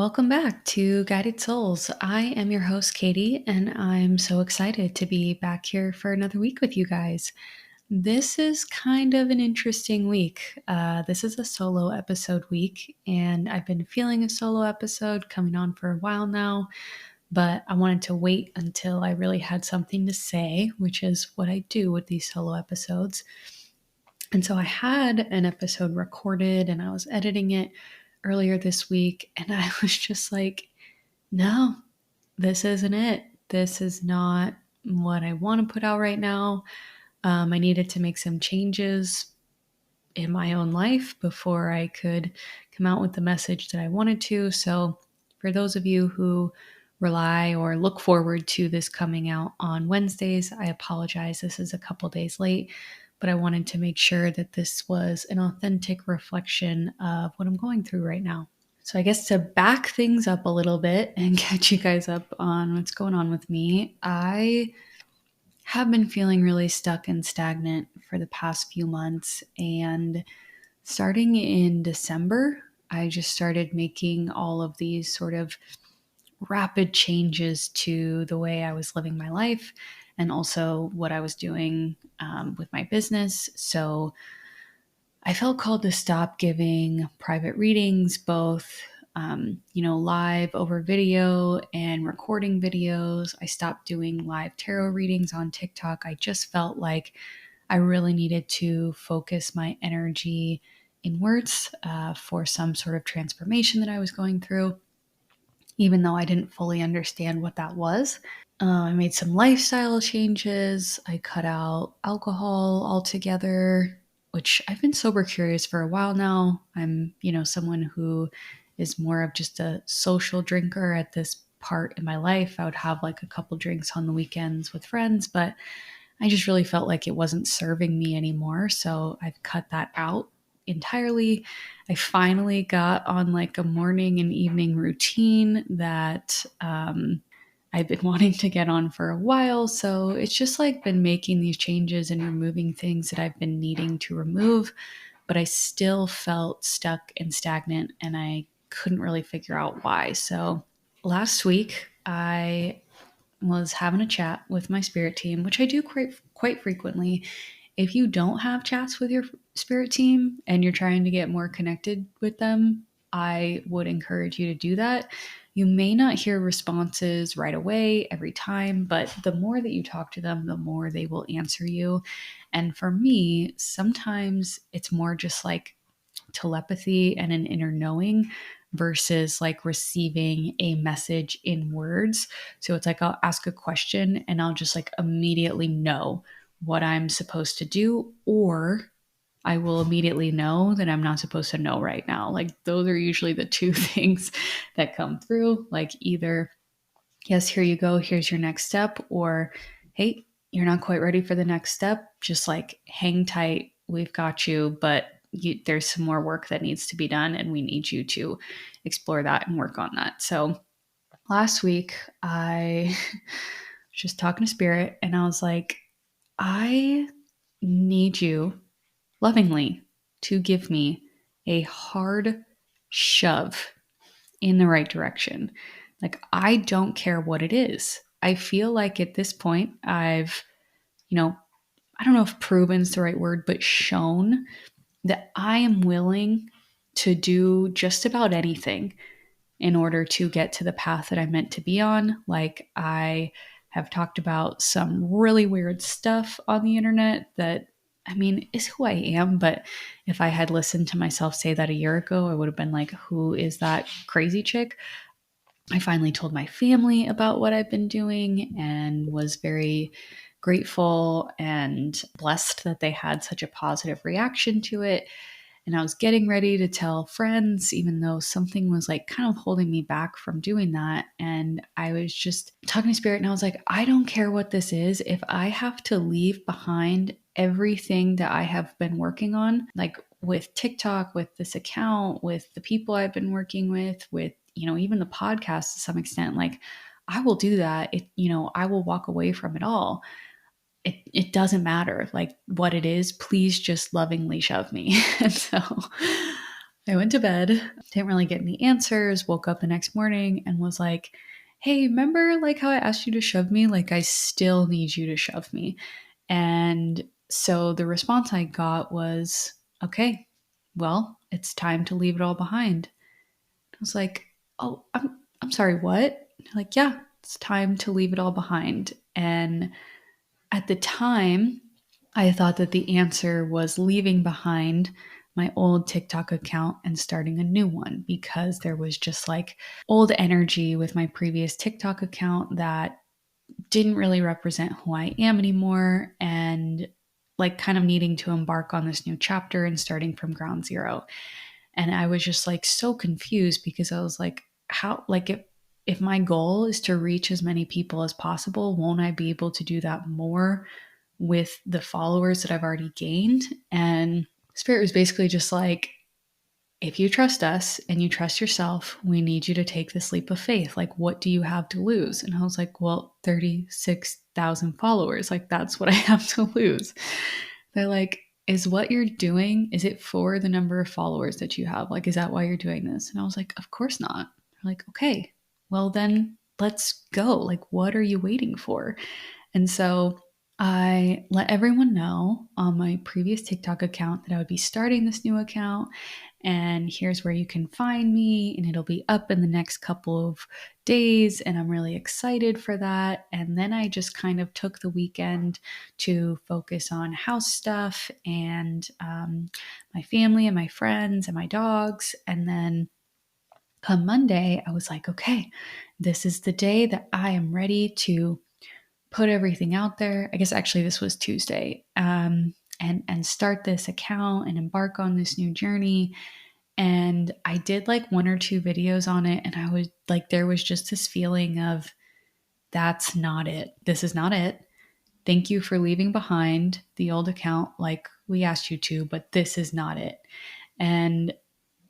welcome back to Guided Souls. I am your host, Katie, and I'm so excited to be back here for another week with you guys. This is kind of an interesting week. This is a solo episode week, and I've been feeling a solo episode coming on for a while now, but I wanted to wait until I really had something to say, which is what I do with these solo episodes. And so I had an episode recorded and I was editing it earlier this week, and I was just like, no, this isn't it. This is not what I want to put out right now. I needed to make some changes in my own life before I could come out with the message that I wanted to. So, for those of you who rely or look forward to this coming out on Wednesdays, I apologize. This is a couple days late, but I wanted to make sure that this was an authentic reflection of what I'm going through right now. So, I guess to back things up a little bit and catch you guys up on what's going on with me, I have been feeling really stuck and stagnant for the past few months. And starting in December, I just started making all of these sort of rapid changes to the way I was living my life and also what I was doing with my business. So I felt called to stop giving private readings, both live over video and recording videos. I stopped doing live tarot readings on TikTok. I just felt like I really needed to focus my energy inwards for some sort of transformation that I was going through, even though I didn't fully understand what that was. I made some lifestyle changes. I cut out alcohol altogether, which I've been sober curious for a while now. I'm, someone who is more of just a social drinker at this part in my life. I would have like a couple drinks on the weekends with friends, but I just really felt like it wasn't serving me anymore. So I've cut that out entirely. I finally got on like a morning and evening routine that I've been wanting to get on for a while. So it's just like been making these changes and removing things that I've been needing to remove, but I still felt stuck and stagnant and I couldn't really figure out why. So last week, I was having a chat with my spirit team, which I do quite frequently. If you don't have chats with your spirit team and you're trying to get more connected with them, I would encourage you to do that. You may not hear responses right away every time, but the more that you talk to them, the more they will answer you. And for me, sometimes it's more just like telepathy and an inner knowing versus like receiving a message in words. So it's like I'll ask a question and I'll just like immediately know what I'm supposed to do, or I will immediately know that I'm not supposed to know right now. Like those are usually the two things that come through. Like either, yes, here you go, here's your next step, or hey, you're not quite ready for the next step. Just like hang tight, we've got you, but there's some more work that needs to be done, and we need you to explore that and work on that. So last week, I was just talking to Spirit, and I was like, I need you lovingly to give me a hard shove in the right direction. Like, I don't care what it is. I feel like at this point, I've, I don't know if proven's the right word, but shown that I am willing to do just about anything in order to get to the path that I'm meant to be on. Like, I have talked about some really weird stuff on the internet that, I mean, is who I am. But if I had listened to myself say that a year ago, I would have been like, who is that crazy chick? I finally told my family about what I've been doing and was very grateful and blessed that they had such a positive reaction to it. And I was getting ready to tell friends, even though something was like kind of holding me back from doing that. And I was just talking to Spirit and I was like, I don't care what this is. If I have to leave behind everything that I have been working on, like with TikTok, with this account, with the people I've been working with, even the podcast to some extent, like I will do that. I will walk away from it all. It doesn't matter like what it is. Please just lovingly shove me. And so I went to bed, didn't really get any answers, woke up the next morning and was like, hey, remember like how I asked you to shove me? Like, I still need you to shove me. And so the response I got was, okay, well, it's time to leave it all behind. I was like, oh, I'm sorry, what? Like, yeah, it's time to leave it all behind. And at the time, I thought that the answer was leaving behind my old TikTok account and starting a new one because there was just like old energy with my previous TikTok account that didn't really represent who I am anymore, and like kind of needing to embark on this new chapter and starting from ground zero. And I was just like so confused because I was like, how, like, if my goal is to reach as many people as possible, won't I be able to do that more with the followers that I've already gained? And Spirit was basically just like, if you trust us and you trust yourself, we need you to take this leap of faith. Like, what do you have to lose? And I was like, well, 36,000 followers. Like, that's what I have to lose. They're like, is what you're doing, is it for the number of followers that you have? Like, is that why you're doing this? And I was like, of course not. They're like, okay, well, then let's go. Like, what are you waiting for? And so I let everyone know on my previous TikTok account that I would be starting this new account, and here's where you can find me, and it'll be up in the next couple of days, and I'm really excited for that. And then I just kind of took the weekend to focus on house stuff and my family and my friends and my dogs. And then come Monday, I was like, okay, this is the day that I am ready to put everything out there. I guess actually this was Tuesday, and start this account and embark on this new journey. And I did like one or two videos on it, and I was like, there was just this feeling of, that's not it. This is not it. Thank you for leaving behind the old account like we asked you to, but this is not it. And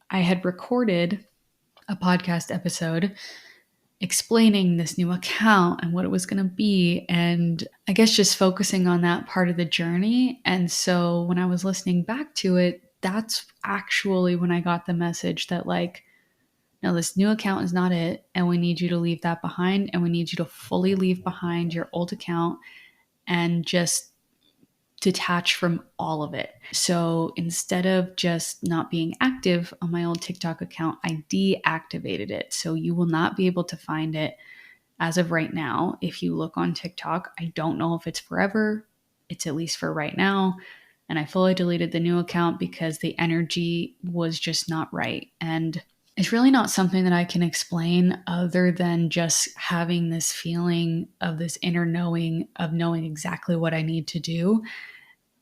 I had recorded a podcast episode explaining this new account and what it was going to be, and I guess just focusing on that part of the journey. And so when I was listening back to it, that's actually when I got the message that, like, no, this new account is not it, and we need you to leave that behind, and we need you to fully leave behind your old account and just detach from all of it. So instead of just not being active on my old TikTok account, I deactivated it. So you will not be able to find it as of right now. If you look on TikTok, I don't know if it's forever. It's at least for right now. And I fully deleted the new account because the energy was just not right. And it's really not something that I can explain other than just having this feeling of this inner knowing of knowing exactly what I need to do.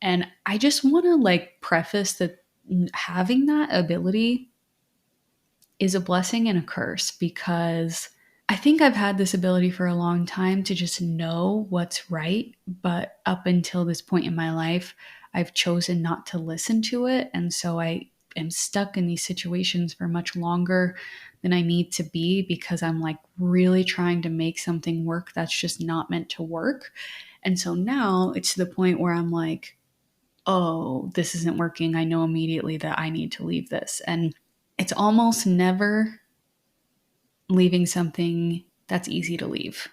And I just want to like preface that having that ability is a blessing and a curse, because I think I've had this ability for a long time to just know what's right. But up until this point in my life, I've chosen not to listen to it. And so I am stuck in these situations for much longer than I need to be, because I'm like really trying to make something work that's just not meant to work. And so now it's to the point where I'm like, oh, this isn't working. I know immediately that I need to leave this. And it's almost never leaving something that's easy to leave.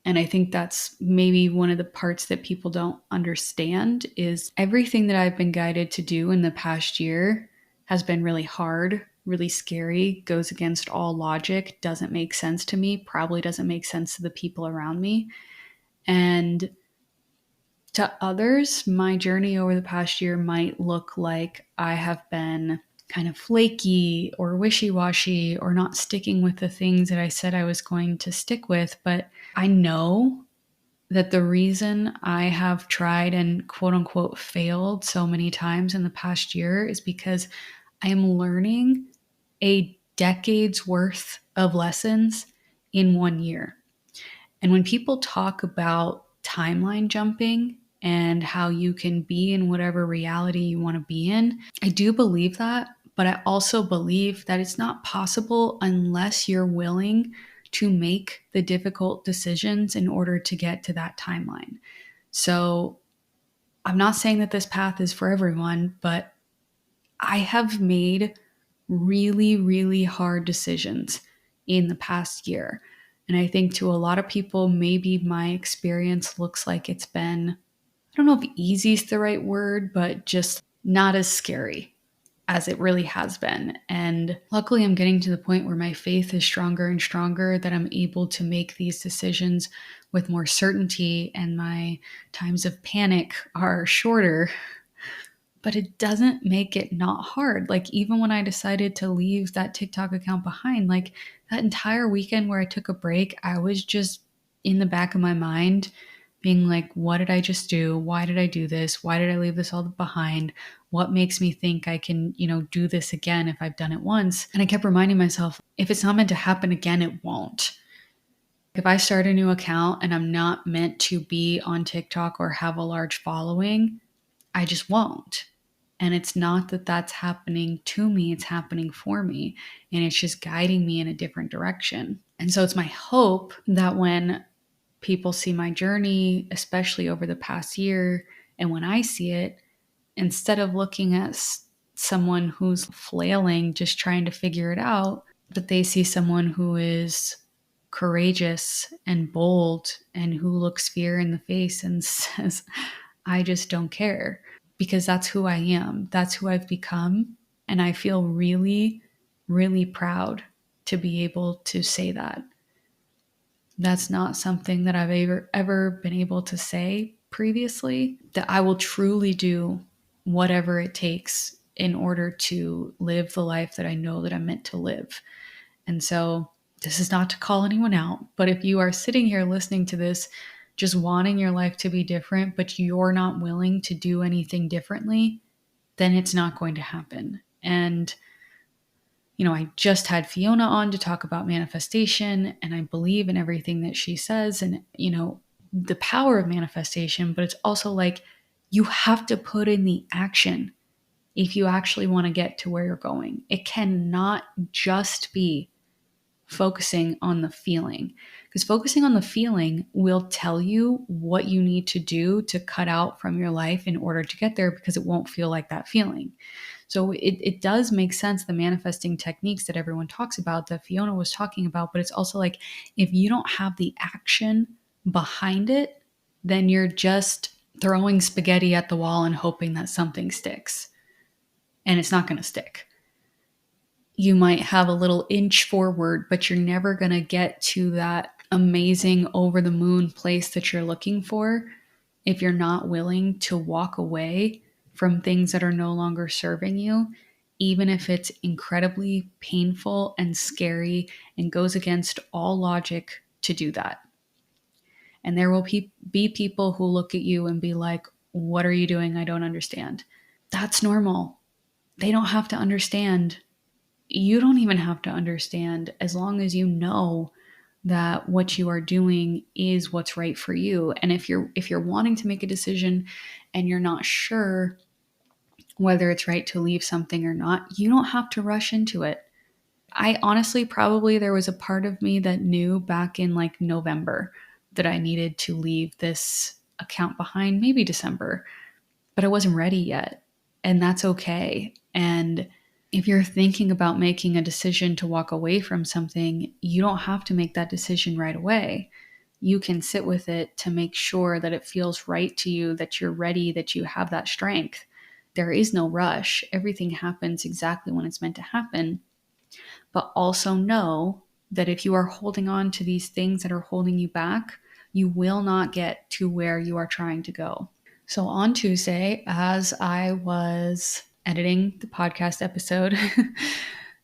And I think that's maybe one of the parts that people don't understand is everything that I've been guided to do in the past year has been really hard, really scary, goes against all logic, doesn't make sense to me, probably doesn't make sense to the people around me. And to others, my journey over the past year might look like I have been kind of flaky or wishy washy or not sticking with the things that I said I was going to stick with. But I know that the reason I have tried and quote unquote failed so many times in the past year is because I am learning a decade's worth of lessons in 1 year. And when people talk about timeline jumping and how you can be in whatever reality you want to be in, I do believe that. But I also believe that it's not possible unless you're willing to make the difficult decisions in order to get to that timeline. So I'm not saying that this path is for everyone, but I have made really, really hard decisions in the past year. And I think to a lot of people, maybe my experience looks like it's been, I don't know if easy is the right word, but just not as scary as it really has been. And luckily, I'm getting to the point where my faith is stronger and stronger, that I'm able to make these decisions with more certainty, and my times of panic are shorter. But it doesn't make it not hard. Like, even when I decided to leave that TikTok account behind, like that entire weekend where I took a break, I was just in the back of my mind being like, what did I just do? Why did I do this? Why did I leave this all behind? What makes me think I can, do this again if I've done it once? And I kept reminding myself, if it's not meant to happen again, it won't. If I start a new account and I'm not meant to be on TikTok or have a large following, I just won't. And it's not that that's happening to me, it's happening for me. And it's just guiding me in a different direction. And so it's my hope that when people see my journey, especially over the past year, and when I see it, instead of looking at someone who's flailing, just trying to figure it out, that they see someone who is courageous and bold and who looks fear in the face and says, I just don't care, because that's who I am. That's who I've become. And I feel really, really proud to be able to say that. That's not something that I've ever been able to say previously, that I will truly do whatever it takes in order to live the life that I know that I'm meant to live. And so this is not to call anyone out, but if you are sitting here listening to this, just wanting your life to be different, but you're not willing to do anything differently, then it's not going to happen. And, I just had Fiona on to talk about manifestation, and I believe in everything that she says, and, the power of manifestation, but it's also like you have to put in the action if you actually want to get to where you're going. It cannot just be focusing on the feeling, because focusing on the feeling will tell you what you need to do to cut out from your life in order to get there, because it won't feel like that feeling. So it does make sense, the manifesting techniques that everyone talks about, that Fiona was talking about, but it's also like, if you don't have the action behind it, then you're just throwing spaghetti at the wall and hoping that something sticks, and it's not going to stick. You might have a little inch forward, but you're never going to get to that amazing over the moon place that you're looking for if you're not willing to walk away from things that are no longer serving you, even if it's incredibly painful and scary and goes against all logic to do that. And there will be people who look at you and be like, what are you doing? I don't understand. That's normal. They don't have to understand. You don't even have to understand, as long as you know that what you are doing is what's right for you. And if you're wanting to make a decision and you're not sure whether it's right to leave something or not, you don't have to rush into it. I honestly, probably there was a part of me that knew back in like November that I needed to leave this account behind, maybe December, but I wasn't ready yet. And that's okay. And if you're thinking about making a decision to walk away from something, you don't have to make that decision right away. You can sit with it to make sure that it feels right to you, that you're ready, that you have that strength. There is no rush. Everything happens exactly when it's meant to happen. But also know that if you are holding on to these things that are holding you back, you will not get to where you are trying to go. So on Tuesday, as I was editing the podcast episode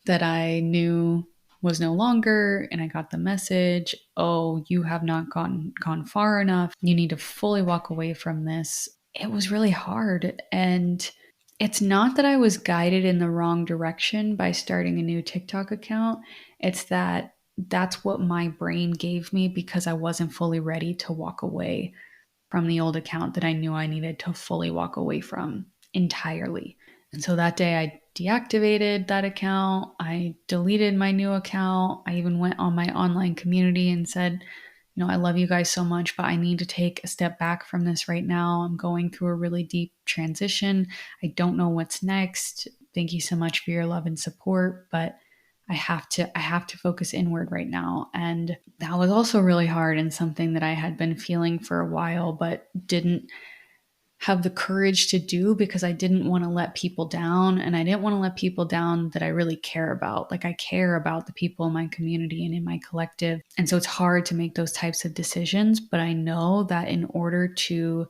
that I knew was no longer, and I got the message, oh, you have not gone far enough. You need to fully walk away from this. It was really hard. And it's not that I was guided in the wrong direction by starting a new TikTok account. It's that that's what my brain gave me, because I wasn't fully ready to walk away from the old account that I knew I needed to fully walk away from entirely. And so that day I deactivated that account. I deleted my new account. I even went on my online community and said, I love you guys so much, but I need to take a step back from this right now. I'm going through a really deep transition. I don't know what's next. Thank you so much for your love and support, but I have to focus inward right now. And that was also really hard and something that I had been feeling for a while, but didn't have the courage to do because I didn't want to let people down. And I didn't want to let people down that I really care about. Like, I care about the people in my community and in my collective. And so it's hard to make those types of decisions. But I know that in order to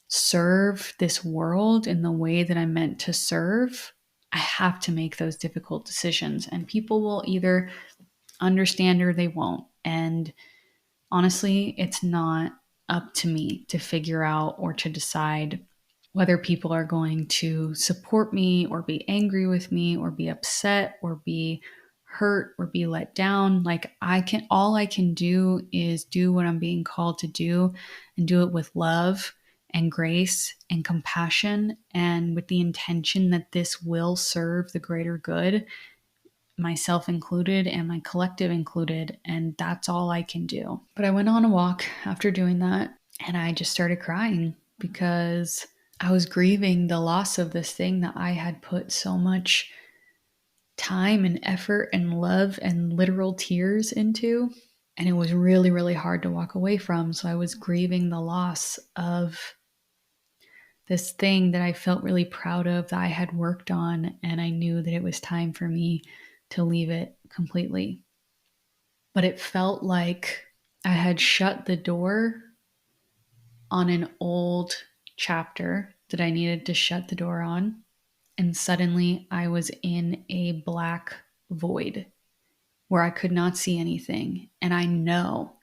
serve this world in the way that I'm meant to serve, I have to make those difficult decisions. And people will either understand or they won't. And honestly, it's not up to me to figure out or to decide whether people are going to support me or be angry with me or be upset or be hurt or be let down. Like, all I can do is do what I'm being called to do, and do it with love and grace and compassion, and with the intention that this will serve the greater good, myself included and my collective included. And that's all I can do. But I went on a walk after doing that, and I just started crying because I was grieving the loss of this thing that I had put so much time and effort and love and literal tears into. And it was really, really hard to walk away from. So I was grieving the loss of this thing that I felt really proud of, that I had worked on, and I knew that it was time for me to leave it completely. But it felt like I had shut the door on an old chapter that I needed to shut the door on. And suddenly I was in a black void where I could not see anything. And I know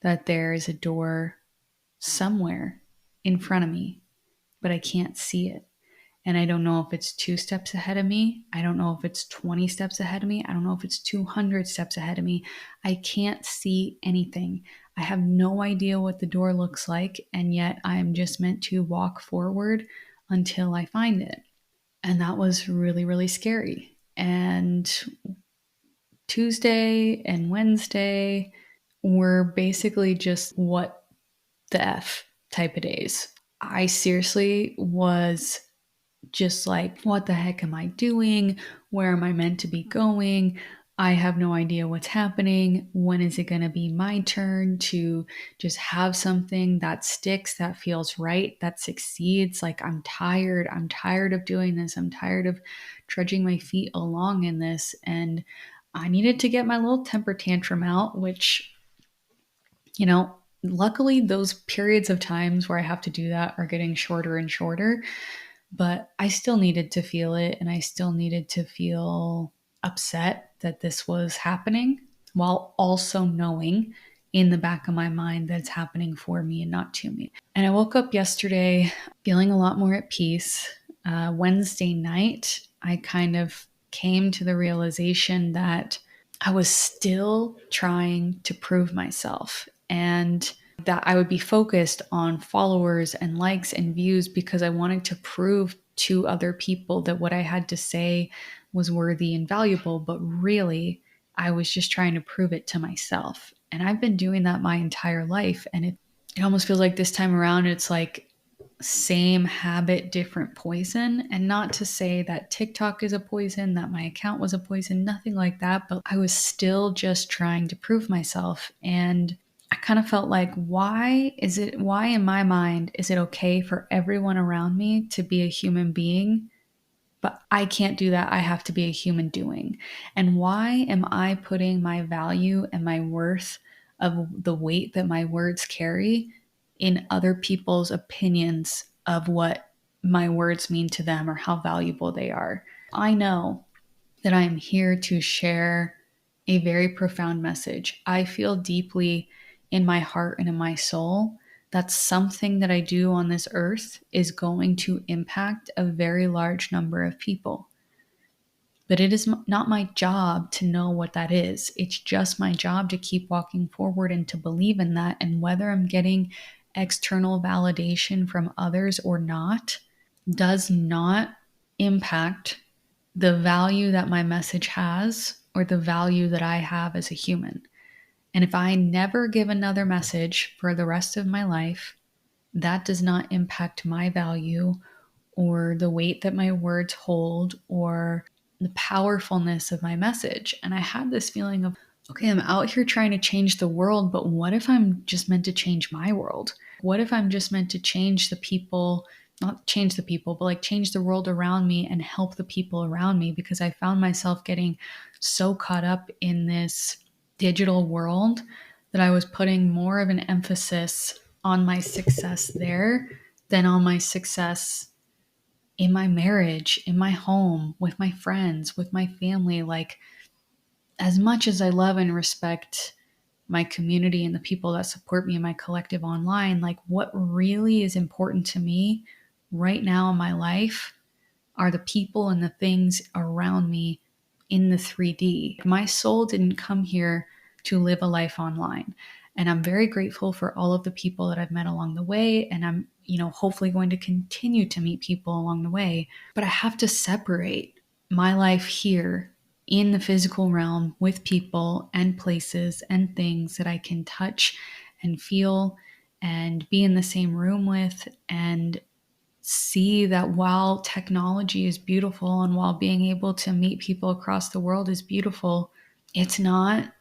that there is a door somewhere in front of me, but I can't see it. And I don't know if it's 2 steps ahead of me. I don't know if it's 20 steps ahead of me. I don't know if it's 200 steps ahead of me. I can't see anything. I have no idea what the door looks like. And yet I am just meant to walk forward until I find it. And that was really, really scary. And Tuesday and Wednesday were basically just what the F type of days. I seriously was just like, what the heck am I doing? Where am I meant to be going? I have no idea what's happening. When is it going to be my turn to just have something that sticks, that feels right, that succeeds? Like, I'm tired. I'm tired of doing this. I'm tired of trudging my feet along in this. And I needed to get my little temper tantrum out, which, luckily those periods of times where I have to do that are getting shorter and shorter. But I still needed to feel it, and I still needed to feel upset that this was happening, while also knowing in the back of my mind that it's happening for me and not to me. And I woke up yesterday feeling a lot more at peace. Wednesday night, I kind of came to the realization that I was still trying to prove myself, and that I would be focused on followers and likes and views because I wanted to prove to other people that what I had to say was worthy and valuable. But really, I was just trying to prove it to myself. And I've been doing that my entire life. And it almost feels like this time around, it's like same habit, different poison. And not to say that TikTok is a poison, that my account was a poison, nothing like that. But I was still just trying to prove myself. And I kind of felt like, why in my mind is it okay for everyone around me to be a human being, but I can't do that? I have to be a human doing. And why am I putting my value and my worth of the weight that my words carry in other people's opinions of what my words mean to them or how valuable they are? I know that I am here to share a very profound message. I feel deeply in my heart and in my soul that something that I do on this earth is going to impact a very large number of people. But it is not my job to know what that is. It's just my job to keep walking forward and to believe in that. And whether I'm getting external validation from others or not does not impact the value that my message has or the value that I have as a human. And if I never give another message for the rest of my life, that does not impact my value or the weight that my words hold or the powerfulness of my message. And I had this feeling of, okay, I'm out here trying to change the world, but what if I'm just meant to change my world? What if I'm just meant to change the people, not change the people, but like change the world around me and help the people around me? Because I found myself getting so caught up in this digital world that I was putting more of an emphasis on my success there than on my success in my marriage, in my home, with my friends, with my family. Like, as much as I love and respect my community and the people that support me in my collective online, like, what really is important to me right now in my life are the people and the things around me in the 3D. My soul didn't come here to live a life online. And I'm very grateful for all of the people that I've met along the way. And I'm, hopefully going to continue to meet people along the way. But I have to separate my life here in the physical realm with people and places and things that I can touch and feel and be in the same room with, and see that while technology is beautiful and while being able to meet people across the world is beautiful, it's not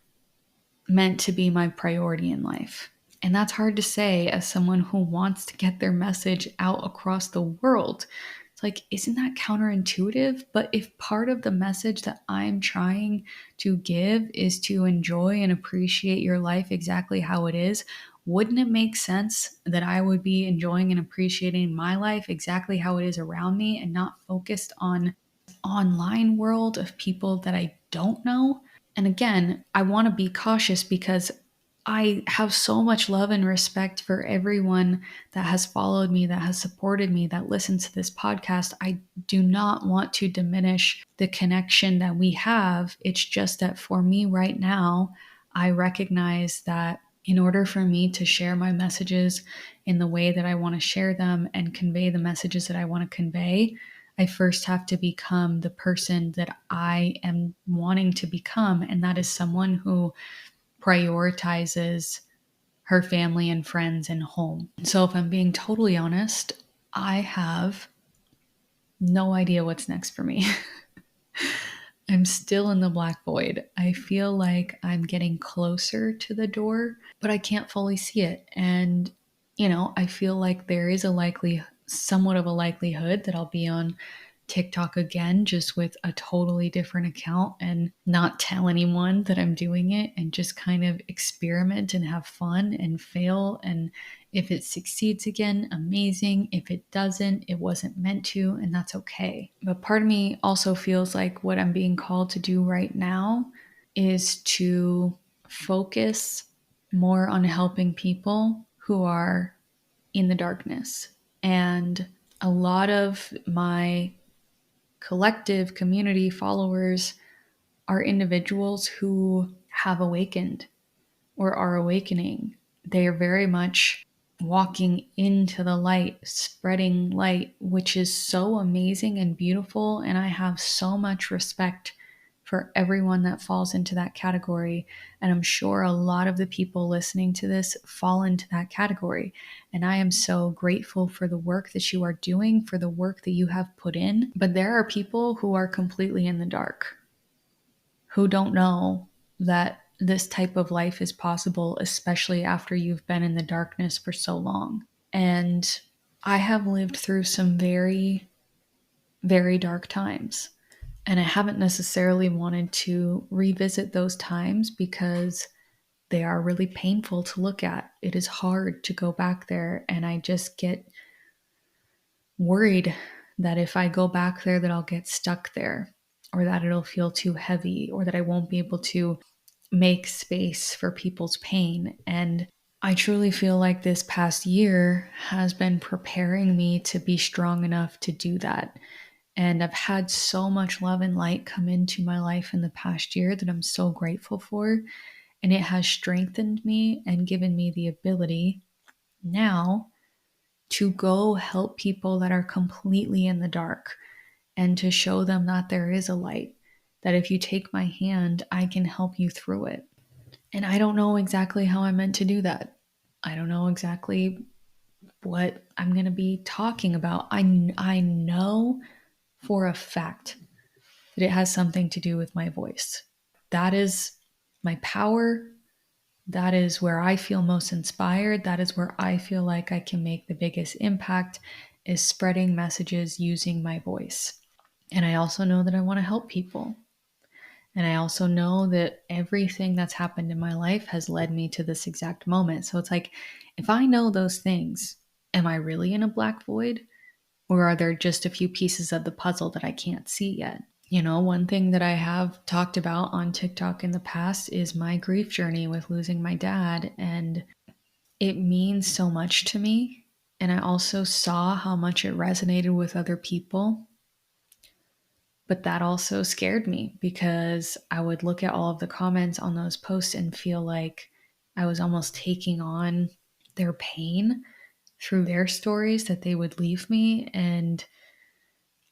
meant to be my priority in life. And that's hard to say as someone who wants to get their message out across the world. It's like, isn't that counterintuitive? But if part of the message that I'm trying to give is to enjoy and appreciate your life exactly how it is, wouldn't it make sense that I would be enjoying and appreciating my life exactly how it is around me and not focused on online world of people that I don't know? And again, I want to be cautious because I have so much love and respect for everyone that has followed me, that has supported me, that listens to this podcast. I do not want to diminish the connection that we have. It's just that for me right now, I recognize that in order for me to share my messages in the way that I want to share them and convey the messages that I want to convey, I first have to become the person that I am wanting to become. And that is someone who prioritizes her family and friends and home. So, if I'm being totally honest, I have no idea what's next for me. I'm still in the black void. I feel like I'm getting closer to the door, but I can't fully see it. And, I feel like there is somewhat of a likelihood that I'll be on TikTok again, just with a totally different account and not tell anyone that I'm doing it and just kind of experiment and have fun and fail. And if it succeeds again, amazing. If it doesn't, it wasn't meant to, and that's okay. But part of me also feels like what I'm being called to do right now is to focus more on helping people who are in the darkness. And a lot of my collective community followers are individuals who have awakened or are awakening. They are very much walking into the light, spreading light, which is so amazing and beautiful. And I have so much respect for everyone that falls into that category. And I'm sure a lot of the people listening to this fall into that category. And I am so grateful for the work that you are doing, for the work that you have put in. But there are people who are completely in the dark, who don't know that this type of life is possible, especially after you've been in the darkness for so long. And I have lived through some very, very dark times. And I haven't necessarily wanted to revisit those times because they are really painful to look at. It is hard to go back there. And I just get worried that if I go back there, that I'll get stuck there, or that it'll feel too heavy, or that I won't be able to make space for people's pain. And I truly feel like this past year has been preparing me to be strong enough to do that. And I've had so much love and light come into my life in the past year that I'm so grateful for. And it has strengthened me and given me the ability now to go help people that are completely in the dark and to show them that there is a light, that if you take my hand, I can help you through it. And I don't know exactly how I'm meant to do that. I don't know exactly what I'm going to be talking about. I know for a fact that it has something to do with my voice. That is my power. That is where I feel most inspired. That is where I feel like I can make the biggest impact, is spreading messages using my voice. And I also know that I want to help people. And I also know that everything that's happened in my life has led me to this exact moment. So it's like, if I know those things, am I really in a black void? Or are there just a few pieces of the puzzle that I can't see yet? You know, one thing that I have talked about on TikTok in the past is my grief journey with losing my dad. And it means so much to me. And I also saw how much it resonated with other people. But that also scared me because I would look at all of the comments on those posts and feel like I was almost taking on their pain through their stories that they would leave me. And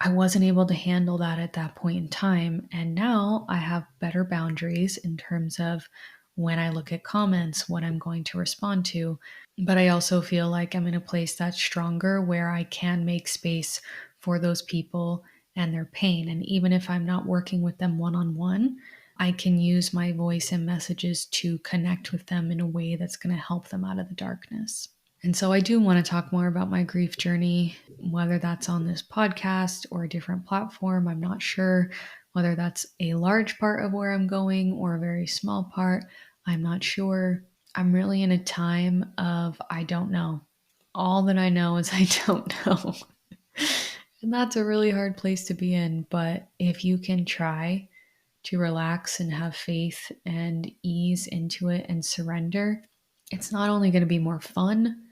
I wasn't able to handle that at that point in time. And now I have better boundaries in terms of when I look at comments, what I'm going to respond to. But I also feel like I'm in a place that's stronger where I can make space for those people and their pain. And even if I'm not working with them one on one, I can use my voice and messages to connect with them in a way that's going to help them out of the darkness. And so I do want to talk more about my grief journey, whether that's on this podcast or a different platform. I'm not sure whether that's a large part of where I'm going or a very small part. I'm not sure. I'm really in a time of I don't know. All that I know is I don't know. And that's a really hard place to be in. But if you can try to relax and have faith and ease into it and surrender, it's not only going to be more fun,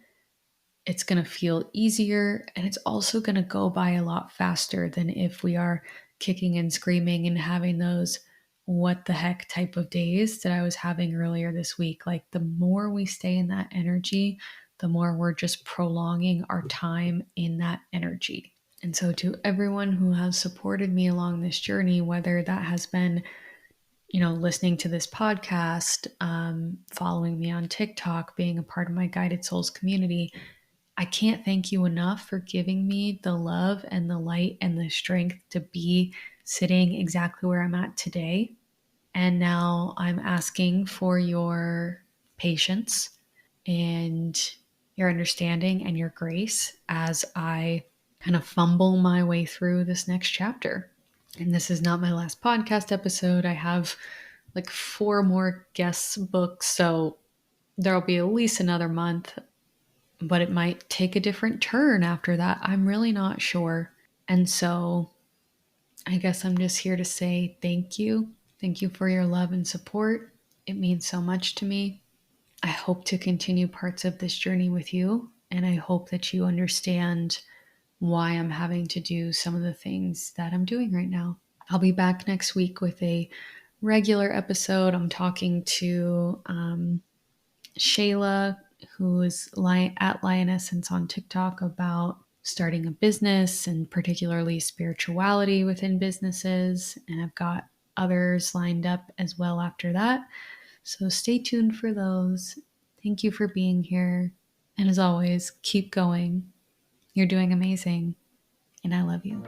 it's going to feel easier, and it's also going to go by a lot faster than if we are kicking and screaming and having those what the heck type of days that I was having earlier this week. Like, the more we stay in that energy, the more we're just prolonging our time in that energy. And so, to everyone who has supported me along this journey, whether that has been, you know, listening to this podcast, following me on TikTok, being a part of my Guided Souls community, I can't thank you enough for giving me the love and the light and the strength to be sitting exactly where I'm at today. And now I'm asking for your patience and your understanding and your grace as I kind of fumble my way through this next chapter. And this is not my last podcast episode. I have like 4 more guest books, so there'll be at least another month, but it might take a different turn after that. I'm really not sure. And so I guess I'm just here to say thank you. Thank you for your love and support. It means so much to me. I hope to continue parts of this journey with you, and I hope that you understand why I'm having to do some of the things that I'm doing right now. I'll be back next week with a regular episode. I'm talking to Shayla, who is at Lionessence on TikTok, about starting a business and particularly spirituality within businesses. And I've got others lined up as well after that. So stay tuned for those. Thank you for being here. And as always, keep going. You're doing amazing. And I love you.